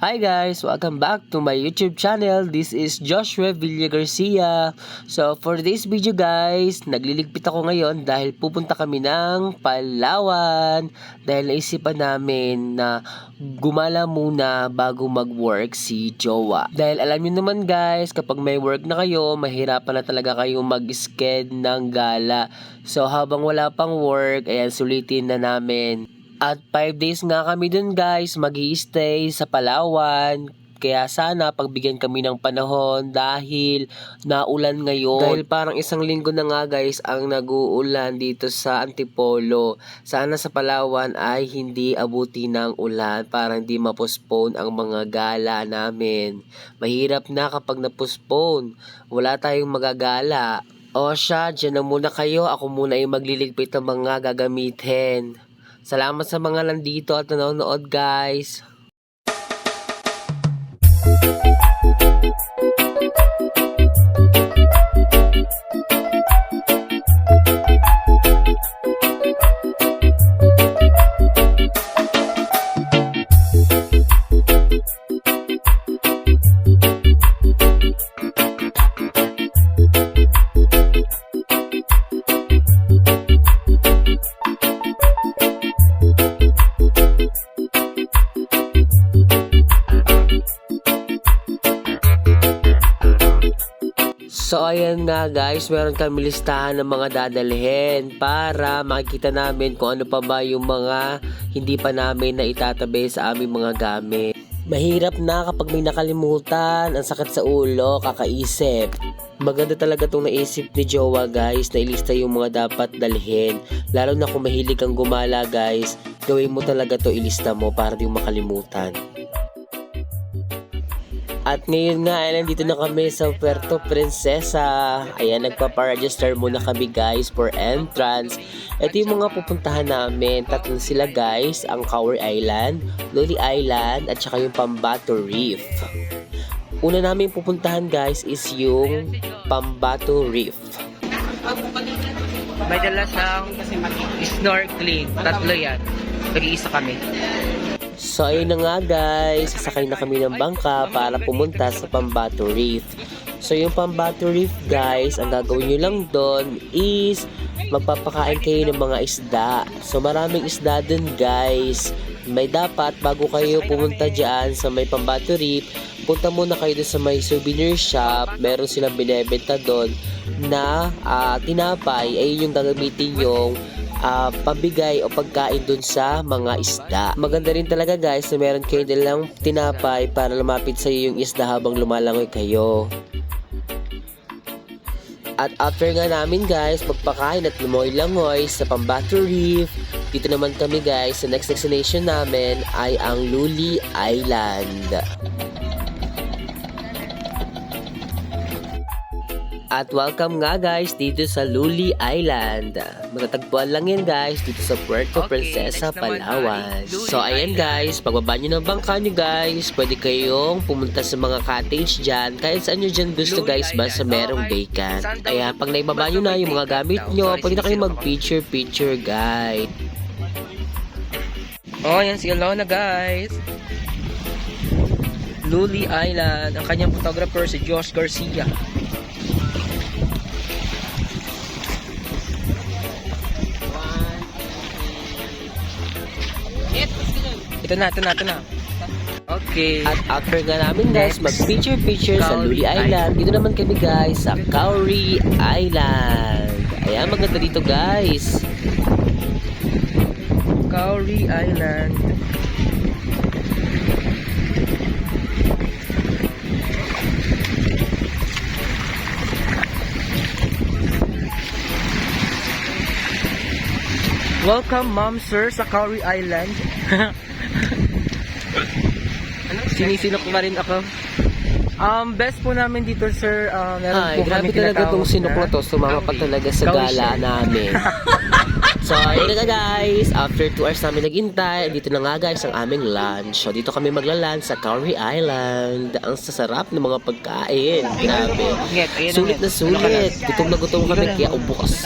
Hi guys! Welcome back to my YouTube channel. This is Joshua Villa Garcia. So for this video guys, nagliligpit ako ngayon dahil pupunta kami ng Palawan. Dahil naisipan namin na gumala muna bago mag-work si Jowa. Dahil alam niyo naman guys, kapag may work na kayo, mahirapan na talaga kayo mag-sked ng gala. So habang wala pang work, ayan sulitin na namin. At 5 days nga kami dun guys, mag-i-stay sa Palawan. Kaya sana pagbigyan kami ng panahon dahil naulan ngayon. Dahil parang isang linggo na nga guys ang nag-uulan dito sa Antipolo. Sana sa Palawan ay hindi abuti ng ulan para hindi ma-postpone ang mga gala namin. Mahirap na kapag na-postpone, wala tayong magagala. O siya, dyan na muna kayo. Ako muna yung magliligpit ng mga gagamitin. Salamat sa mga nandito at nanonood guys. So ayan nga guys, meron kami listahan ng mga dadalhin para makikita namin kung ano pa ba yung mga hindi pa namin na itatabi sa aming mga gamit. Mahirap na kapag may nakalimutan, ang sakit sa ulo, kakaisip. Maganda talaga itong naisip ni Jowa guys na ilista yung mga dapat dalhin. Lalo na kung mahilig kang gumala guys, gawin mo talaga to, ilista mo para di mo makalimutan. At ngayon nga, nandito na kami sa Puerto Princesa. Ayan, nagpapa-register muna kami guys for entrance. Ito yung mga pupuntahan namin. Tatlo sila guys, ang Cowrie Island, Luli Island, at saka yung Pambato Reef. Una namin pupuntahan guys is yung Pambato Reef. May dala siyang snorkeling. Tatlo yan. Nag-iisa kami. So ayun na nga guys, sasakay na kami ng bangka para pumunta sa Pambato Reef. So yung Pambato Reef guys, ang gagawin nyo lang doon is magpapakain kayo ng mga isda. So maraming isda dun guys. May dapat bago kayo pumunta dyan sa may Pambato Reef, punta muna kayo doon sa may souvenir shop. Meron silang binebenta doon na tinapay. Ayun yung gagamitin yung pabigay o pagkain dun sa mga isda. Maganda rin talaga guys na meron kayo nilang tinapay para lumapit sa iyo yung isda habang lumalangoy kayo. At after nga namin guys magpakain at lumoy-langoy sa Pambato Reef, dito naman kami guys sa next destination namin ay ang Luli Island. At welcome nga guys dito sa Luli Island. Matatagpuan lang yan guys dito sa Puerto Princesa, Palawan. So ayan guys, pagbaba nyo ng bangka nyo guys, pwede kayong pumunta sa mga cottage dyan. Kahit saan nyo dyan gusto guys, basta merong vacant. Kaya pag naibaba nyo na yung mga gamit nyo, pwede na kayong mag picture guys. Oh, yan si Alona guys. Luli Island. Ang kanyang photographer si Josh Garcia. Ito na. Okay. At after nga namin guys, mag-picture sa Luli Island. Dito naman kami guys sa Cowrie Island. Ayan, maganda dito guys. Cowrie Island. Welcome ma'am sir sa Cowrie Island. Sinisinok pa rin ako. Best po namin dito sir, meron po grabe kami talaga itong sinok na to, sumama pa Cowrie. talaga sa gala namin. So ayun na nga guys, after 2 hours namin naghintay, dito na nga guys ang aming lunch. So dito kami magla-lunch sa Cowrie Island. Ang sasarap ng mga pagkain, grabe. Sulit na sulit, gutom na gutom kami kaya ubos.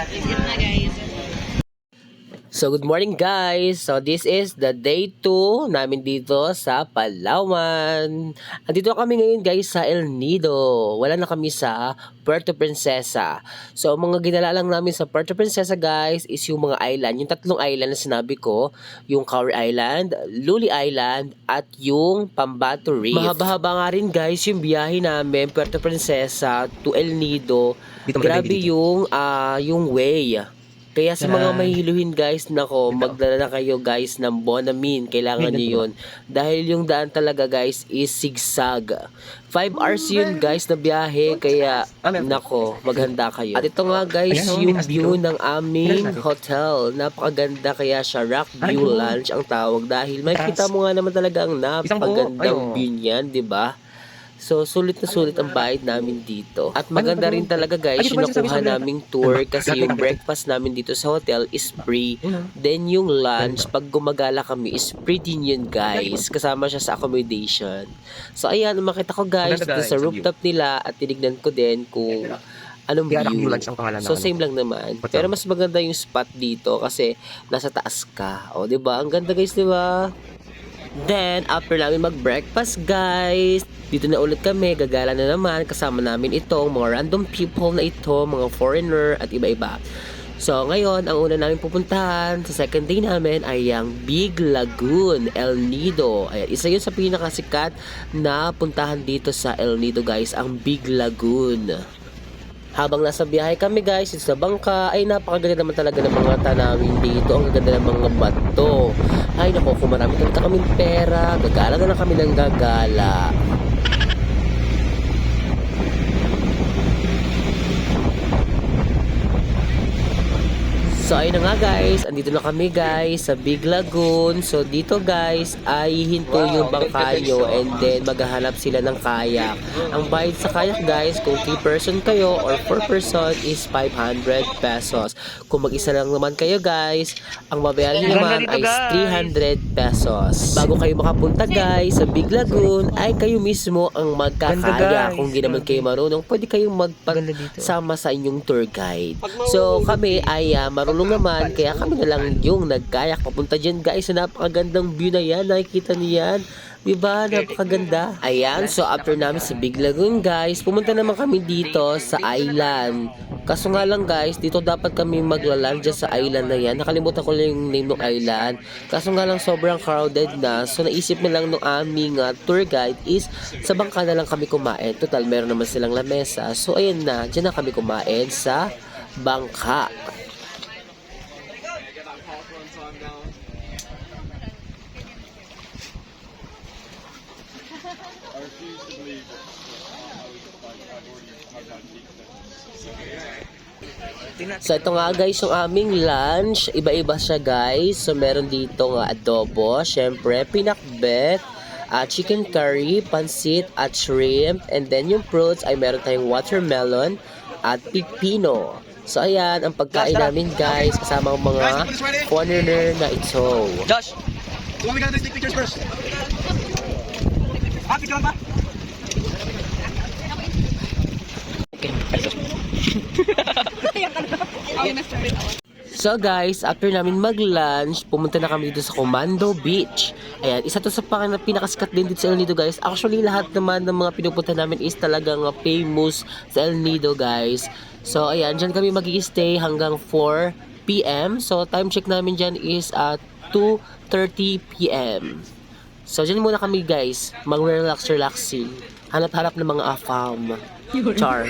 So good morning guys. So this is the day 2 namin dito sa Palawan. Andito kami ngayon guys sa El Nido. Wala na kami sa Puerto Princesa. So mga ginala lang namin sa Puerto Princesa guys is yung mga island. Yung tatlong island na sinabi ko. Yung Cowrie Island, Luli Island, at yung Pambato Reef. Mahaba-haba nga rin guys yung biyahe namin Puerto Princesa to El Nido. Grabe yung way. Kaya sa mga mahiluhin guys, nako, magdala na kayo guys ng Bonamine. Kailangan nyo yun. Dahil yung daan talaga guys is zigzag. 5 hours yun guys na biyahe. Kaya nako, maghanda kayo. At ito nga guys, yung view ng aming hotel. Napakaganda, kaya siya Rock View Lounge ang tawag. Dahil makikita mo nga naman talaga ang napakagandang view niyan, di ba? So, sulit na sulit ang bayad namin dito. At maganda rin talaga guys, yung nakuha naming tour kasi yung breakfast namin dito sa hotel is free. Then yung lunch, pag gumagala kami, is free din yun guys. Kasama siya sa accommodation. So, ayan, makita ko guys dito sa rooftop nila at tinignan ko din kung anong view. So, same lang naman. Pero mas maganda yung spot dito kasi nasa taas ka. O, diba? Ang ganda guys, diba? Then, after namin mag-breakfast guys, dito na ulit kami, gagala na naman, kasama namin itong mga random people na ito, mga foreigner at iba-iba. So, ngayon, ang una namin pupuntahan sa second day namin ay ang Big Lagoon, El Nido. Ayan, isa yun sa pinakasikat na puntahan dito sa El Nido guys, ang Big Lagoon. Habang nasa biyahe kami guys, sa bangka, ay napakaganda naman talaga ng mga tanawin dito. Ang gaganda ng mga bato. Ay naku, kung marami talaga kaming pera, gagala na lang kami ng gagala. So ayun na nga guys, andito na kami guys sa Big Lagoon. So dito guys ay hinto yung bangka nyo and then maghahanap sila ng kayak. Ang bayad sa kayak guys, kung 3 person kayo or 4 person is 500 pesos. Kung mag-isa lang naman kayo guys, ang babayaran nyo naman ay 300 pesos. Bago kayo makapunta guys sa Big Lagoon, ay kayo mismo ang magkakaya. Kung di naman kayo marunong, pwede kayong magpasama sa inyong tour guide. So kami ay marunong naman, kaya kami na lang yung nagkayak papunta dyan guys sa napakagandang view na yan. Nakikita niyan, diba? Napakaganda. Ayan, so after namin sa Big Lagoon guys, pumunta naman kami dito sa island. Kaso nga lang guys, dito dapat kami maglaland dyan sa island na yan. Nakalimutan ko lang yung name ng island. Kaso nga lang sobrang crowded na. So naisip na lang ng aming tour guide is sa bangka na lang kami kumain. Total, meron naman silang lamesa. So ayan na, dyan na kami kumain sa bangka. So ito nga guys yung aming lunch. Iba-iba siya guys. So meron dito nga adobo, syempre pinakbet, chicken curry, pansit at shrimp. And then yung fruits ay meron tayong watermelon at pipino. So ayan ang pagkain namin guys, kasama ang mga foreigner na ito. Josh! Do you want me to take pictures first? Picture lang ba? So guys, after namin mag-lunch, pumunta na kami dito sa Commando Beach. Ayan, isa to sa pinakasikat din dito sa El Nido guys. Actually, lahat naman ng mga pinupunta namin is talagang famous sa El Nido guys. So ayan, dyan kami mag-i-stay hanggang 4 PM. So time check namin dyan is at 2:30 PM. So dyan muna kami guys, mag-relaxing. Hanap-hanap ng mga afam. Char.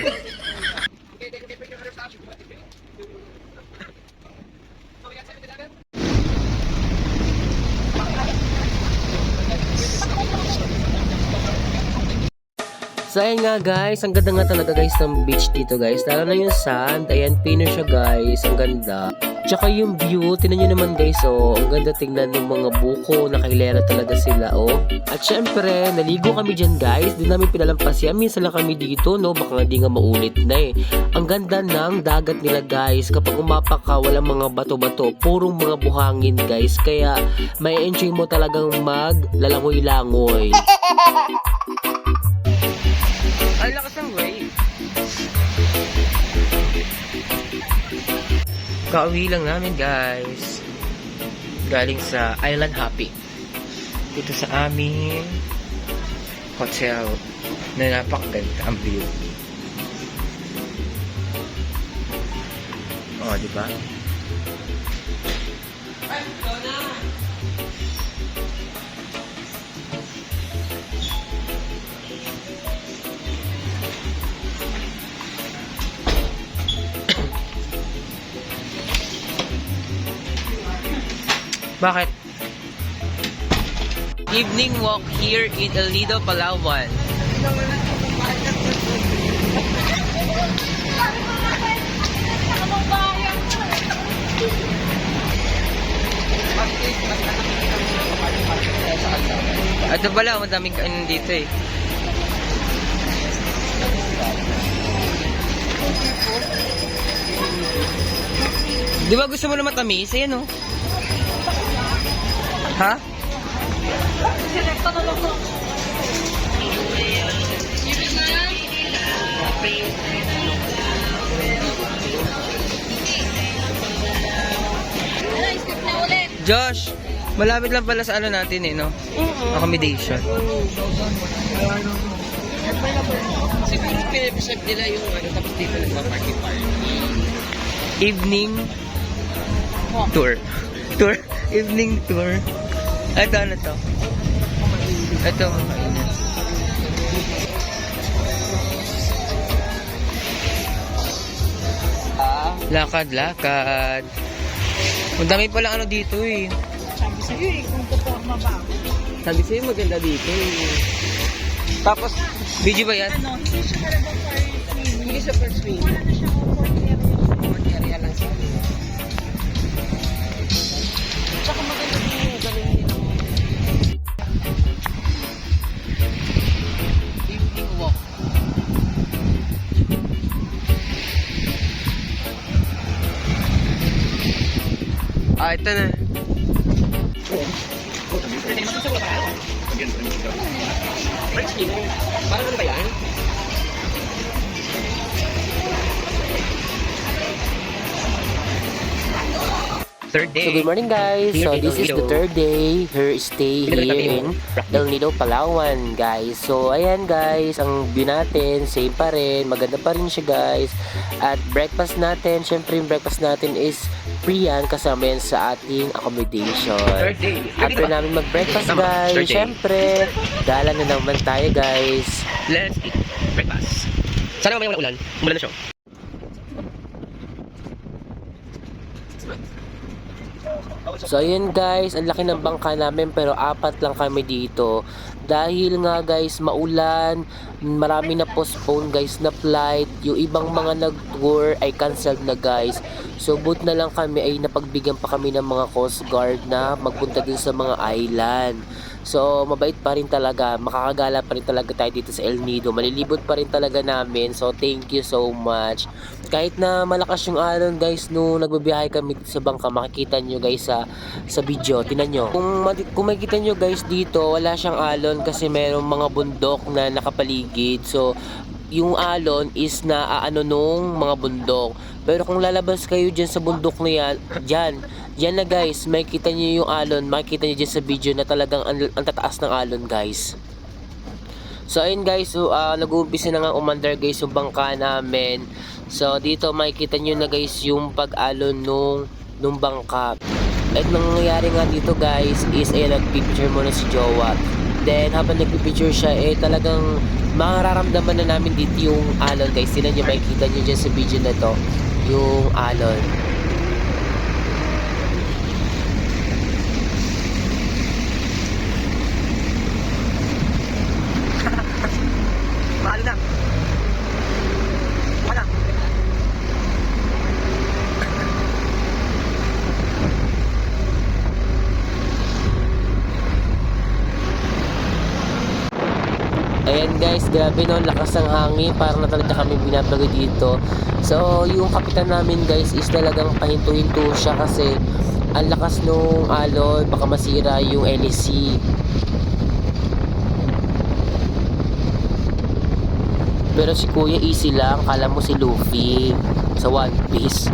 So ayan nga guys, ang ganda nga talaga guys ng beach dito guys. Lalo na yung sand, ayan pino siya guys, ang ganda. Tsaka yung view, tinan nyo naman guys, oh, ang ganda tingnan ng mga buko, nakahilera talaga sila, oh. At syempre, naligo kami dyan guys, di namin pinalampas yan, minsan lang kami dito, no, baka hindi nga maulit na eh. Ang ganda ng dagat nila guys, kapag umapak ka, walang mga bato-bato, purong mga buhangin guys, kaya may enjoy mo talagang maglalangoy-langoy. Ay, lakas ng wave. Kauwi lang namin guys. galing sa Island Happy. Dito sa aming hotel na napakaganda ang view. Oh, di ba? Bakit? Evening walk here in El Nido, Palawan. Ito pala, madaming kainan dito eh. Di ba gusto mo na matamis? Ayan oh. Ha? Josh, malapit lang pala sa ano natin eh, no? Accommodation. Siguro pinag nila yung ano, tapos dito nagpa-party. Evening tour. Tour? Evening tour. Ito, ano to? Ito, makainan. Lakad. Ang dami pala ano dito eh. Sabi sa'yo eh, kung puporma ba ako. Sabi sa'yo maganda dito eh. Tapos, video ba yan? Ano, hindi siya talagang for swimming. Hindi siya for swing. Wala na siya comfort area. Common area lang siya. Tsaka maganda din yung gawin nila. Evening walk. Ah, ito na. Parang ano ba yan? Third day. So good morning guys. So this is the third day her stay here in El Nido, Palawan guys. So ayan guys, ang view natin same pa rin, maganda pa rin siya guys. At breakfast natin, syempre yung breakfast natin is free yan, kasama yan sa ating accommodation. Third day. After namin mag-breakfast guys, Third day. syempre gala na naman tayo guys. Let's eat breakfast. Sana mamaya wala ulan. Umulan na siya. So ayun guys, ang laki ng bangka namin pero 4 lang kami dito. Dahil nga guys, maulan, marami na postpone guys na flight. Yung ibang mga nag-tour ay canceled na guys. So but na lang kami ay napagbigyan pa kami ng mga Coast Guard na magpunta din sa mga island. So mabait pa rin talaga, makakagala pa rin talaga tayo dito sa El Nido. Malilibot pa rin talaga namin. So thank you so much. Kahit na malakas yung alon guys, nung nagbabiyahe kami sa bangka, makikita nyo guys sa video. Tingnan nyo. Kung makikita nyo guys dito, wala siyang alon kasi merong mga bundok na nakapaligid. So yung alon is na nung mga bundok. Pero kung lalabas kayo dyan sa bundok na yan, yan na guys, makikita nyo yung alon, makikita nyo dyan sa video na talagang ang tataas ng alon guys. So ayun guys, so, nag-uumpisa na nga umandar guys yung bangka namin. So dito makikita nyo na guys yung pag-alon nung bangka. At nangyayari nga dito guys is nagpipicture muna si Jowa. Then habang nagpipicture siya talagang mararamdaman na namin dito yung alon guys. Tingnan nyo, makikita nyo dyan sa video na to yung alon. Mahal na. Wala. Ayan guys, grabe no, lakas ng hangin, parang na talaga kami binabago dito. So yung kapitan namin guys is talagang pahinto-hinto siya kasi ang lakas nung alon, baka masira yung LEC. Pero si Kuya easy lang, kala mo si Luffy sa One Piece.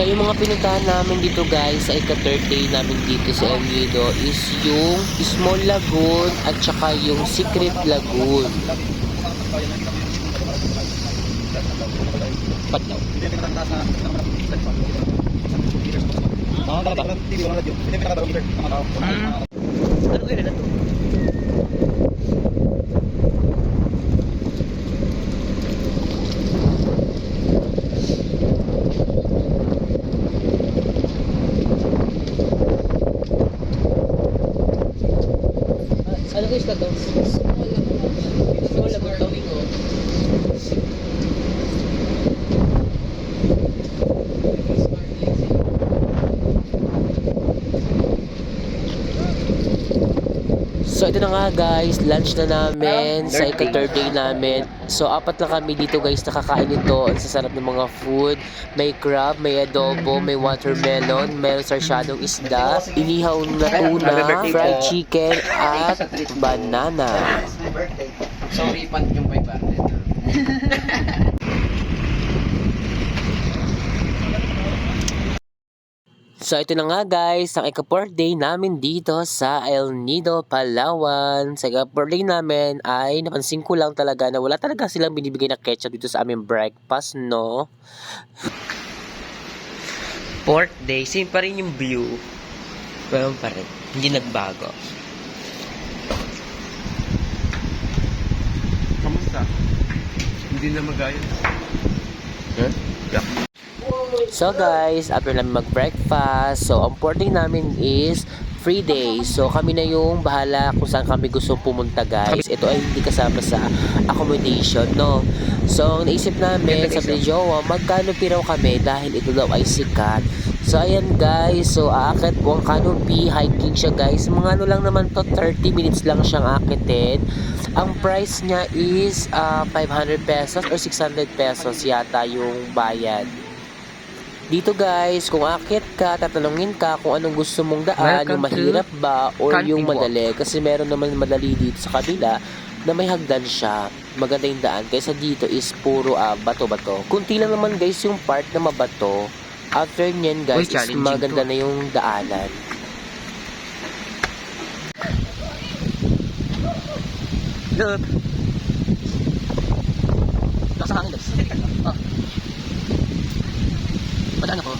So yung mga pinuntahan namin dito guys sa ika-third day namin dito sa El Nido is yung Small Lagoon at saka yung Secret Lagoon. Patlaw. Ano kaya na to? Ano guys na to? Small Lagoon to. So ito na nga guys, lunch na namin sa ika-third day namin. So apat lang kami dito guys nakakain nito. Ang sasarap ng mga food. May crab, may adobo, may watermelon, may sarsyadong isda, inihaw na tuna, fried chicken, at banana. Sorry, pan yung 500. So ito na nga guys, ang ika-4th day namin dito sa El Nido, Palawan. Sa ika-4th day namin ay napansin ko lang talaga na wala talaga silang binibigay na ketchup dito sa aming breakfast, no? 4th day, same pa rin yung view. Pero pa rin, hindi nagbago. Kamusta? Hindi na magayos. Huh? So guys, after namin mag-breakfast, so ang 4th day namin is free day. So kami na yung bahala kung saan kami gusto pumunta guys. Ito ay hindi kasama sa accommodation, no? So ang naisip namin sa Jowa, magkano piraw kami dahil ito daw ay sikat. So ayan guys, so aakit po ang canopy, hiking siya guys. Mga ano lang naman to, 30 minutes lang siyang akitin. Ang price niya is 500 pesos or 600 pesos yata yung bayad. Dito guys, kung akit ka, tatanungin ka kung anong gusto mong daan, yung mahirap ba or yung madali. Kasi meron naman madali dito sa kabila na may hagdan siya. Maganda yung daan. Kaysa dito is puro bato-bato. Kunti lang naman guys yung part na mabato. After nyan guys, is maganda na yung daanan. Look! Lakas ang hangin guys. Oh. Padaan ako.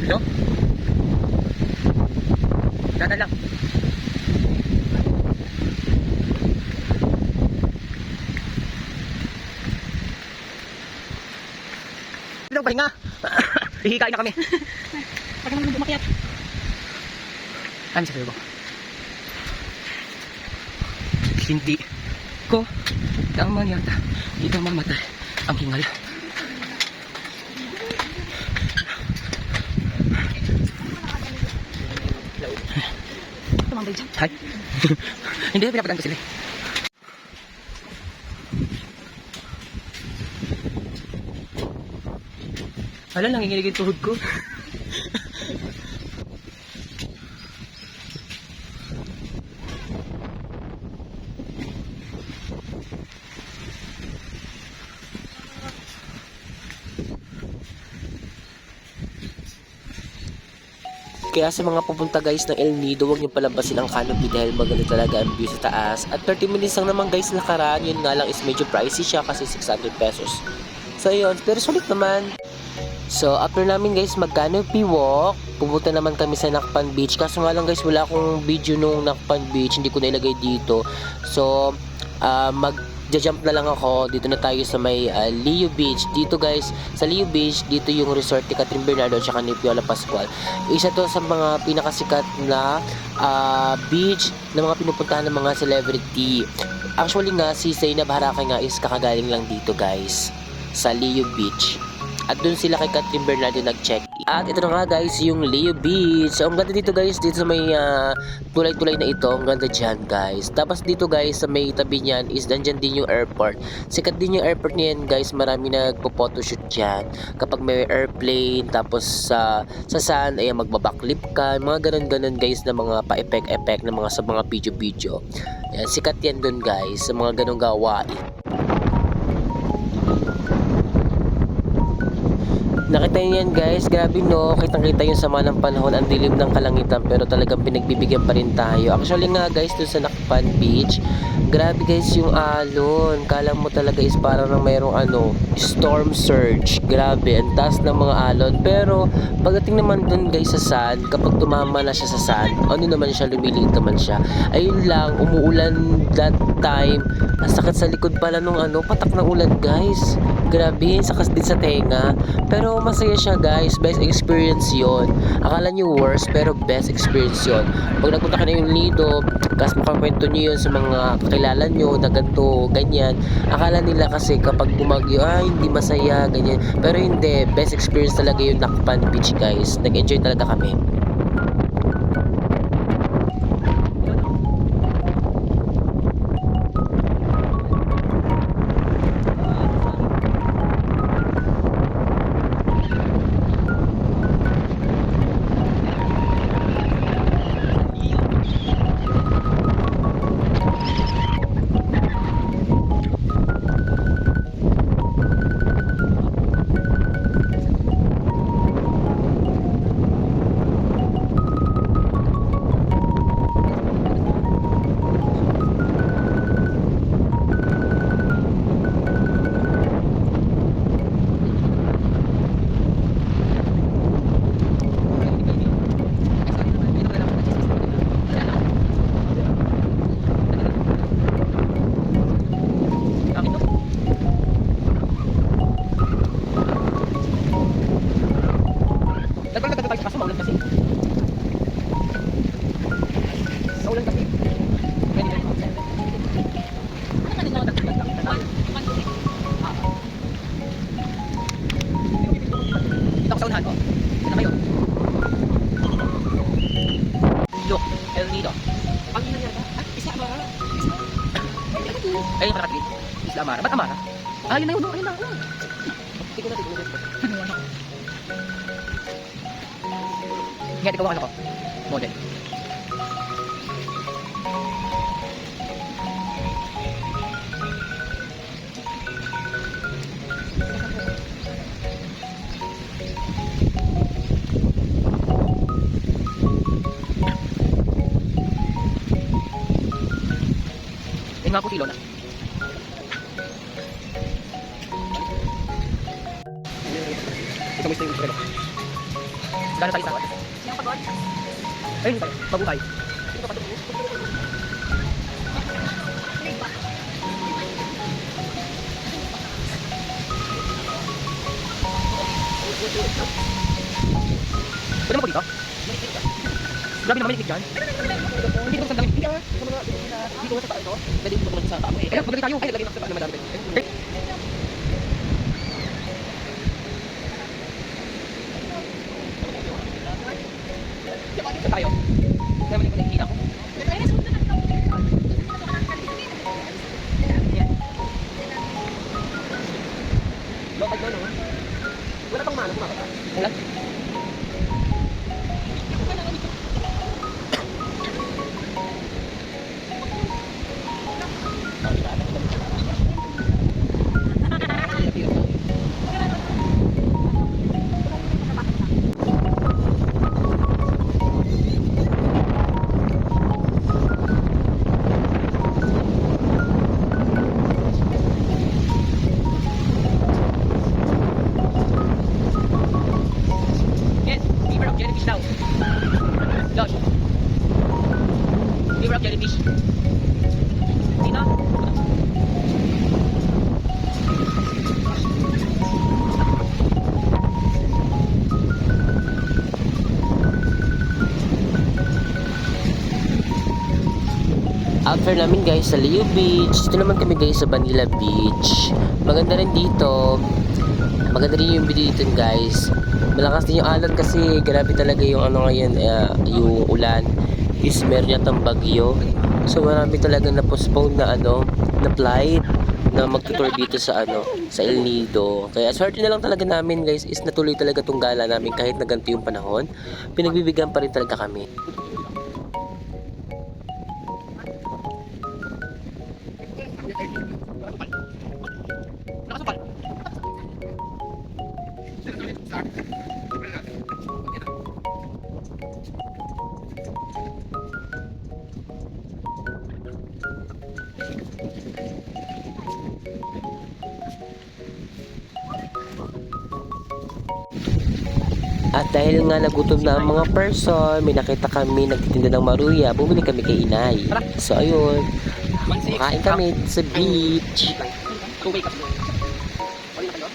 Hello? Dada lang. Hello, pahinga. Hihikain na kami. Pag naman umakyat. Ano sa ko? Hindi ko naman yata dito mamatay ang hingal. Tumambay dyan. Hi. Hindi, pinapadaan ko sila. Wala, nanginginig yung tuhod ko. Kaya sa mga pupunta guys ng El Nido, huwag niyo palabasin ang canopy dahil maganda talaga ang view sa taas. At 30 minutes lang naman guys lakaran, yun nga lang is medyo pricey siya kasi 600 pesos. So yun, pero sulit naman. So after namin guys mag-canopy walk, pupunta naman kami sa Nakpan Beach. Kaso nga lang guys, wala akong video nung Nakpan Beach, hindi ko nailagay dito. So mag-jump na lang ako. Dito na tayo sa may Leo Beach. Dito guys, sa Leo Beach, dito yung resort ni Catherine Bernardo at saka ni Piola Pascual. Isa to sa mga pinakasikat na beach na mga pinupuntahan ng mga celebrity. Actually nga, si Zainab Harakay nga is kakagaling lang dito guys, sa Leo Beach. At dun sila kay Catherine Bernardo nag-check At ito na nga guys, yung Leo Beach. So, ang ganda dito guys, dito sa may tulay-tulay na ito. Ang ganda dyan guys. Tapos dito guys, sa may tabi niyan is nandyan din yung airport. Sikat din yung airport niyan guys. Marami nagpo-photoshoot dyan. Kapag may airplane, tapos sa saan ay magbabaklip ka. Mga ganun-ganun guys na mga pa-effect-effect na sa mga video-video. Yan, sikat yan dun guys, sa mga ganung gawain. Nakita niyo yan guys, grabe no, kitang-kita yung sama ng panahon, ang dilim ng kalangitan pero talagang pinagbibigyan pa rin tayo. Actually nga guys, doon sa Nakpan Beach, grabe guys yung alon. Kala mo talaga is parang mayroong storm surge. Grabe, ang taas ng mga alon. Pero pagdating naman doon guys sa sand, kapag tumama na siya sa sand, naman siya, lumiliit naman siya. Ayun lang, umuulan that time. Ang sakit sa likod pala nung patak ng ulan guys. Grabe, sakas din sa tenga. Pero masaya siya guys, best experience yon. Akala nyo worst, pero best experience yon. Pag nagpunta ka na yung Lido, kasi makakwento nyo yun sa mga kakilala nyo na ganito, ganyan. Akala nila kasi kapag bumagyo, hindi masaya, ganyan. Pero hindi, best experience talaga yung Nakpan Beach guys. Nag-enjoy talaga kami. Look, El Nido. Ang ina niya ba? Isla Amara. Ayun, nakakatid. Isla Amara. Ba't Amara? Ayun na yun. Ayun na. Tignan natin. Ngayon, ikaw ang model. Nga po silo na. Ito mo yung trelo. Gano'n tayo sa awan? Sino pagod? Ayun tayo, pabukay. Sino pagod? Pwede mo po dito? Grabe naman maliklik dyan. Hindi ko sandali. Hindi ko sa ito. Pwede ko sa tao eh. Kaya magali tayo. Ay, lagay na madami. Tayo. Kaya maliklik nakikita ko. Lokal doon, no? Wala pang mano kumakata. Wala? Josh. Beware of jellyfish. Sino? After namin guys sa Leo Beach, dito naman kami guys sa Vanilla Beach. Maganda rin dito. Maganda rin yung video dito guys. Malakas din yung alon kasi grabe talaga yung ano ngayon, yung ulan is meron yatang bagyo. So marami talaga na postpone na na flight na magtutour dito sa sa El Nido. Kaya swerte na lang talaga namin guys is natuloy talaga tong gala namin kahit na ganito yung panahon. Pinagbibigyan pa rin talaga kami. At dahil nga nagutom na ang mga person, may nakita kami nagtitinda ng maruya, bumili kami kay inay. So ayun, makain kami sa beach. Two-way kasi. Pwede na kayo?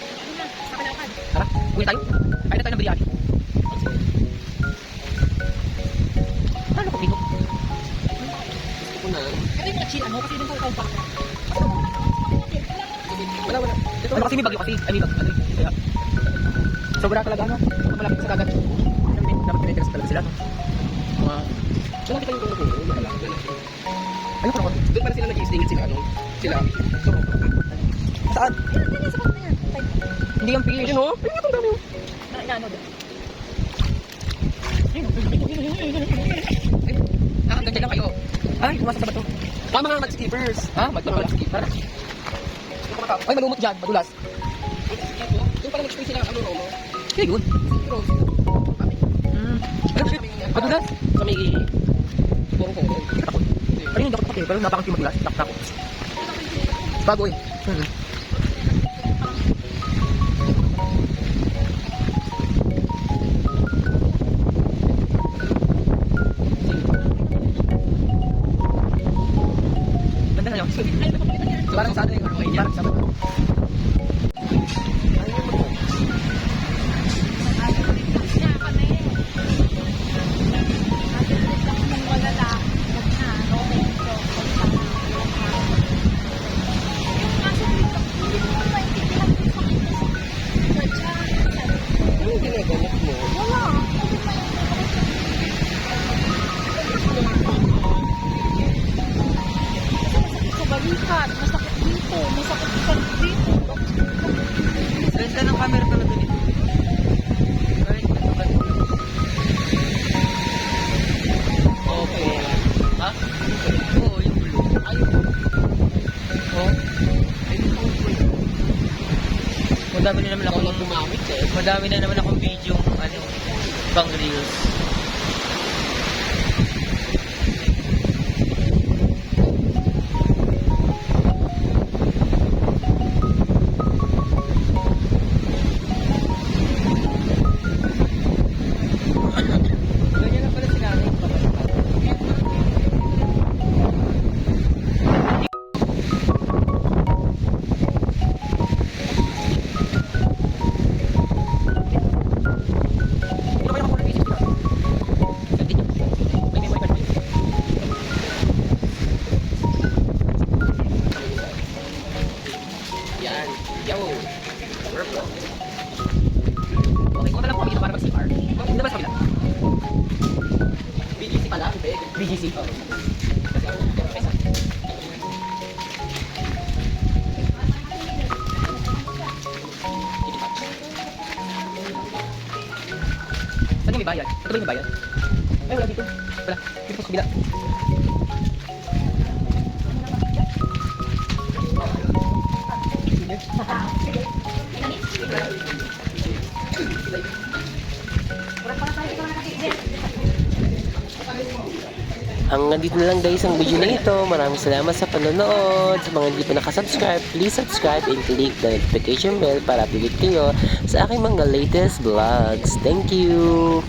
Tara, uwi tayo. Kain na tayo ng biryani. Ano ko dito? Gusto ko na. Ito yung chill ano, kasi dun sa ikaw pa. Wala. Ano kasi may bagyo kasi. I mean, kaya. Sobra talaga malapit sa dagat. Dapat pinitiras talaga sila. Wala kita yung tulog ko. Ayun ko. Doon pala sila nag-i-stingit sila sila. Saan? Hindi yung fish, no? Ayun itong dami. Ganyan lang kayo. Ay, kumasa sa bato. Mga mag-skippers. Mag-skipper. Ay, malumot dyan. Madulas. Yung pala nag-spray sila no? Kaya yun. Madulas? Sa may puro-puro. Pero hindi ako kapatid. Pero napakang madulas. Takot. Bago eh. Ganda na yun. Parang sa atin. Parang sa atin. Masakit dito, masakit dito. Ganda ng camera talaga dito. Okay. Ha? Oo, yung blue. Ayun. Oh. Madami na naman akong gumamit eh. Madami na naman akong video pang reels. BGC. Saan yung may bayad? Ito ba yung may bayad? Ay, wala dito. Wala. Dito po sa kabila. Hanggang dito na lang guys ang video na ito. Maraming salamat sa panonood. Sa mga hindi pa nakasubscribe, please subscribe and click the notification bell para update kayo sa aking mga latest vlogs. Thank you!